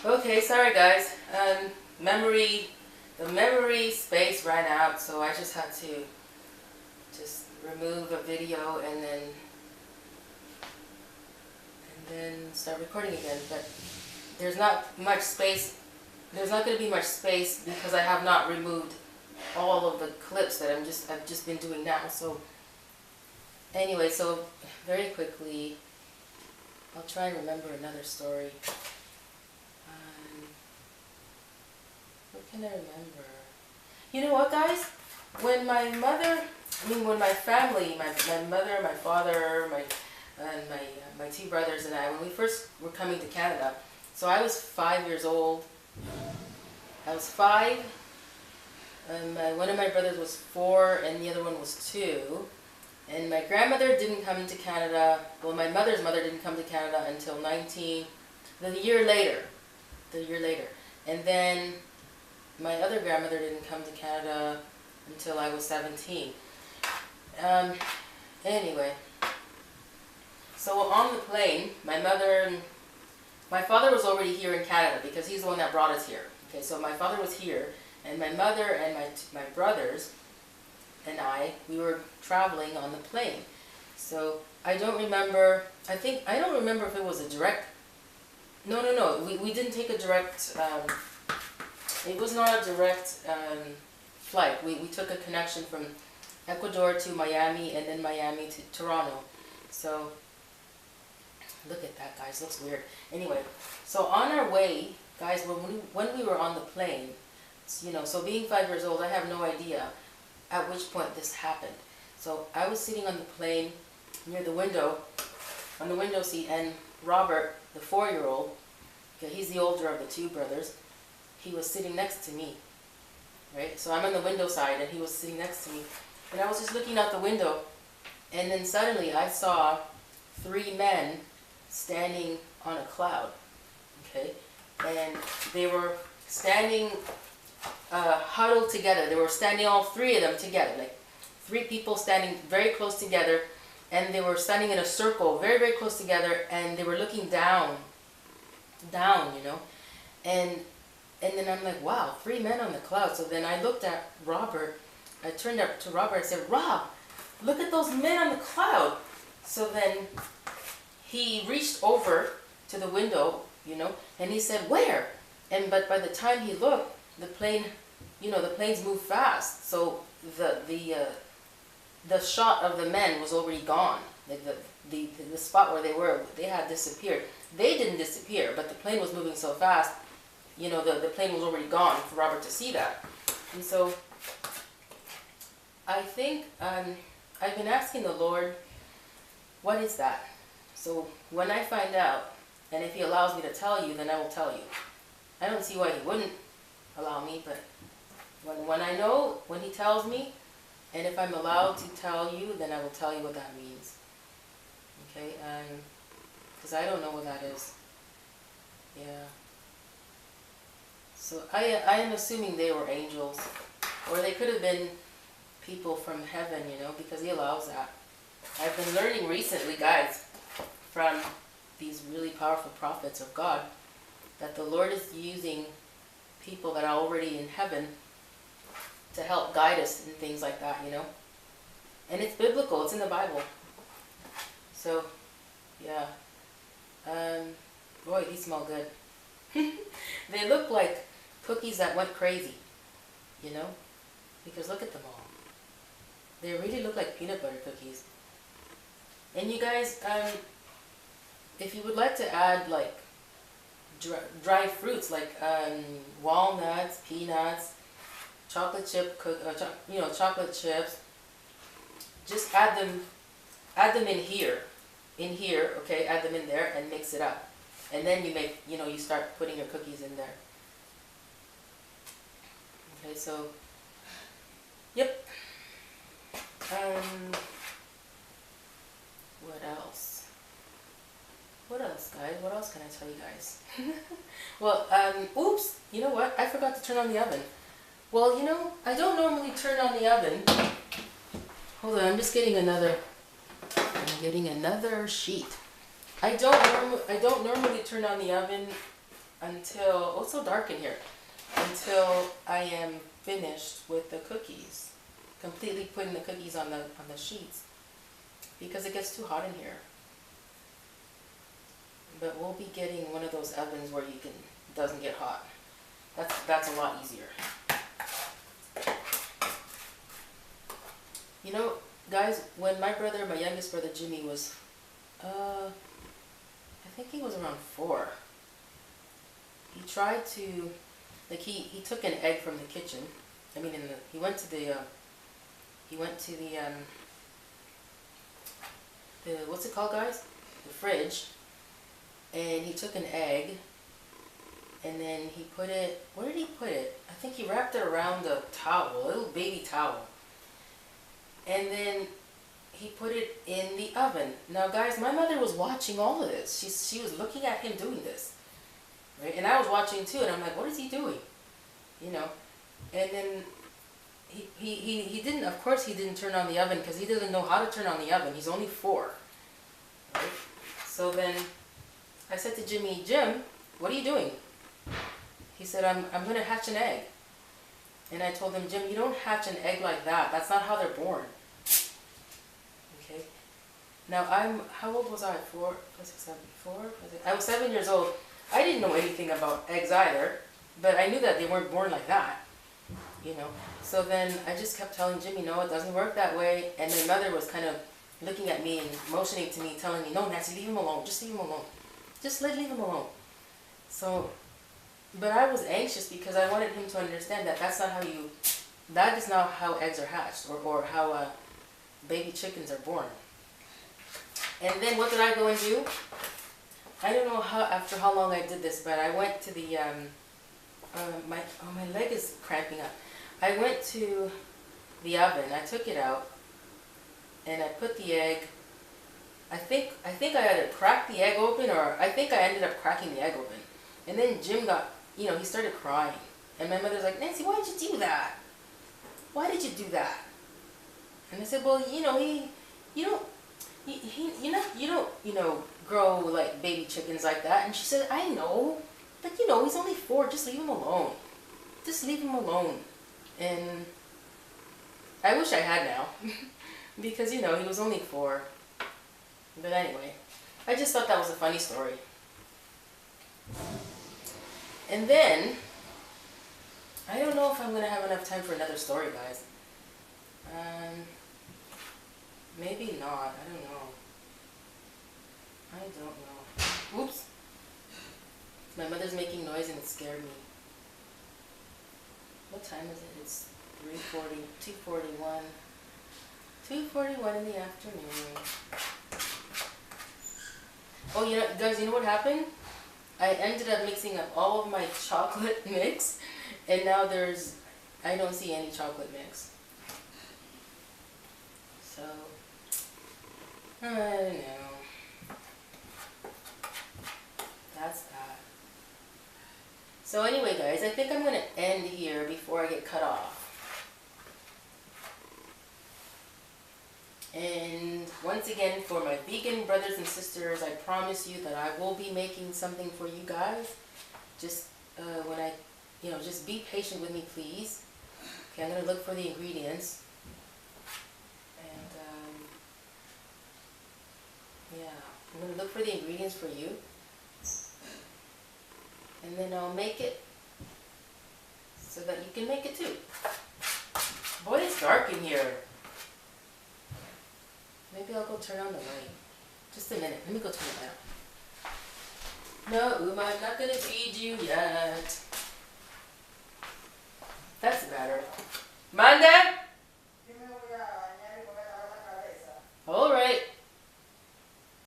Okay, sorry guys. The memory space ran out, so I just had to just remove a video and then start recording again. But there's not much space. There's not going to be much space because I have not removed all of the clips that I've just been doing now. So anyway, so very quickly, I'll try and remember another story. What can I remember? You know what, guys? When my mother, when my family, my mother, my father, my two brothers and I, when we first were coming to Canada, so I was 5 years old. I was 5. One of my brothers was 4, and the other one was 2. And my grandmother didn't come into Canada. Well, my mother's mother didn't come to Canada until the year later. And then my other grandmother didn't come to Canada until I was 17. Anyway, so on the plane, my father was already here in Canada because he's the one that brought us here. Okay, so my father was here, and my mother and my brothers and we were traveling on the plane. So I don't remember if it was a direct, no, we didn't take a direct, it was not a direct flight. We took a connection from Ecuador to Miami and then Miami to Toronto. So, look at that, guys, looks weird. Anyway, so on our way, guys, when we were on the plane, so being 5 years old, I have no idea at which point this happened. So I was sitting on the plane near the window, on the window seat, and Robert, the 4-year-old, okay, he's the older of the two brothers, he was sitting next to me, right? So I'm on the window side, and he was sitting next to me. And I was just looking out the window, and then suddenly I saw 3 men standing on a cloud, okay? And they were standing huddled together. They were standing, all 3 of them together, like 3 people standing very close together, and they were standing in a circle, very, very close together, and they were looking down, and then I'm like, wow, 3 men on the cloud. So then I looked at Robert, I turned up to Robert and said, Rob, look at those men on the cloud. So then he reached over to the window, and he said, where? But by the time he looked, the plane, the planes move fast. So the shot of the men was already gone. Like the spot where they were, they had disappeared. They didn't disappear, but the plane was moving so fast, the plane was already gone for Robert to see that. And so I think I've been asking the Lord, what is that? So when I find out, and if he allows me to tell you, then I will tell you. I don't see why he wouldn't allow me, but when I know, when he tells me, and if I'm allowed to tell you, then I will tell you what that means. Okay, because I don't know what that is. Yeah. So I am assuming they were angels, or they could have been people from heaven, because he allows that. I've been learning recently, guys, from these really powerful prophets of God, that the Lord is using people that are already in heaven to help guide us in things like that, And it's biblical, it's in the Bible. So, yeah. Boy, these smell good. They look like cookies that went crazy, Because look at them all. They really look like peanut butter cookies. And you guys, if you would like to add like dry fruits like walnuts, peanuts, chocolate chips, just add them in here, okay, add them in there and mix it up. And then you start putting your cookies in there. Okay, so, yep. What else, guys? What else can I tell you guys? Well, oops, you know what? I forgot to turn on the oven. Well, I don't normally turn on the oven. Hold on, I'm getting another sheet. I don't normally turn on the oven until, oh, it's so dark in here, until I am finished with the cookies. Completely putting the cookies on the sheets because it gets too hot in here. But we'll be getting one of those ovens where you can, doesn't get hot. That's a lot easier. You know, guys, when my youngest brother Jimmy was, I think he was around 4. He tried to, like he took an egg from the kitchen. I mean, he went to the what's it called, guys? The fridge. And he took an egg, and then he put it, where did he put it? I think he wrapped it around a towel, a little baby towel. And then he put it in the oven. Now guys, my mother was watching all of this. She was looking at him doing this. Right? And I was watching too, and I'm like, what is he doing? You know? And then he didn't, of course he didn't turn on the oven because he doesn't know how to turn on the oven. He's only 4. Right? So then I said to Jimmy, Jim, what are you doing? He said, I'm going to hatch an egg. And I told him, Jim, you don't hatch an egg like that. That's not how they're born. Okay. Now how old was I? 4, 5, 6, 7, 4? I was 7 years old. I didn't know anything about eggs either, but I knew that they weren't born like that. You know. So then I just kept telling Jimmy, no, it doesn't work that way. And my mother was kind of looking at me and motioning to me, telling me, no, Nancy, leave him alone. Just leave him alone. Just leave him alone. So, but I was anxious because I wanted him to understand that that is not how eggs are hatched or how baby chickens are born. And then what did I go and do? I don't know after how long I did this, but I went to the, my leg is cramping up. I went to the oven, I took it out, and I put the egg. I think I either cracked the egg open, or I think I ended up cracking the egg open. And then Jim got, he started crying. And my mother's like, Nancy, why did you do that? Why did you do that? And I said, well, you don't grow like baby chickens like that. And she said, I know, but he's only 4, just leave him alone. Just leave him alone. And I wish I had now, because he was only 4. But anyway, I just thought that was a funny story. And then, I don't know if I'm going to have enough time for another story, guys. Maybe not. I don't know. Oops. My mother's making noise and it scared me. What time is it? It's 2:41. 2:41 in the afternoon. Oh, guys, you know what happened? I ended up mixing up all of my chocolate mix, and now I don't see any chocolate mix. So, I don't know. That's that. So anyway, guys, I think I'm going to end here before I get cut off. And once again, for my vegan brothers and sisters, I promise you that I will be making something for you guys. Just just be patient with me, please. Okay, I'm going to look for the ingredients. And, I'm going to look for the ingredients for you. And then I'll make it so that you can make it too. Boy, it's dark in here. Maybe I'll go turn on the light. Just a minute. Let me go turn it on. No, Uma, I'm not going to feed you yet. That's better. Monday!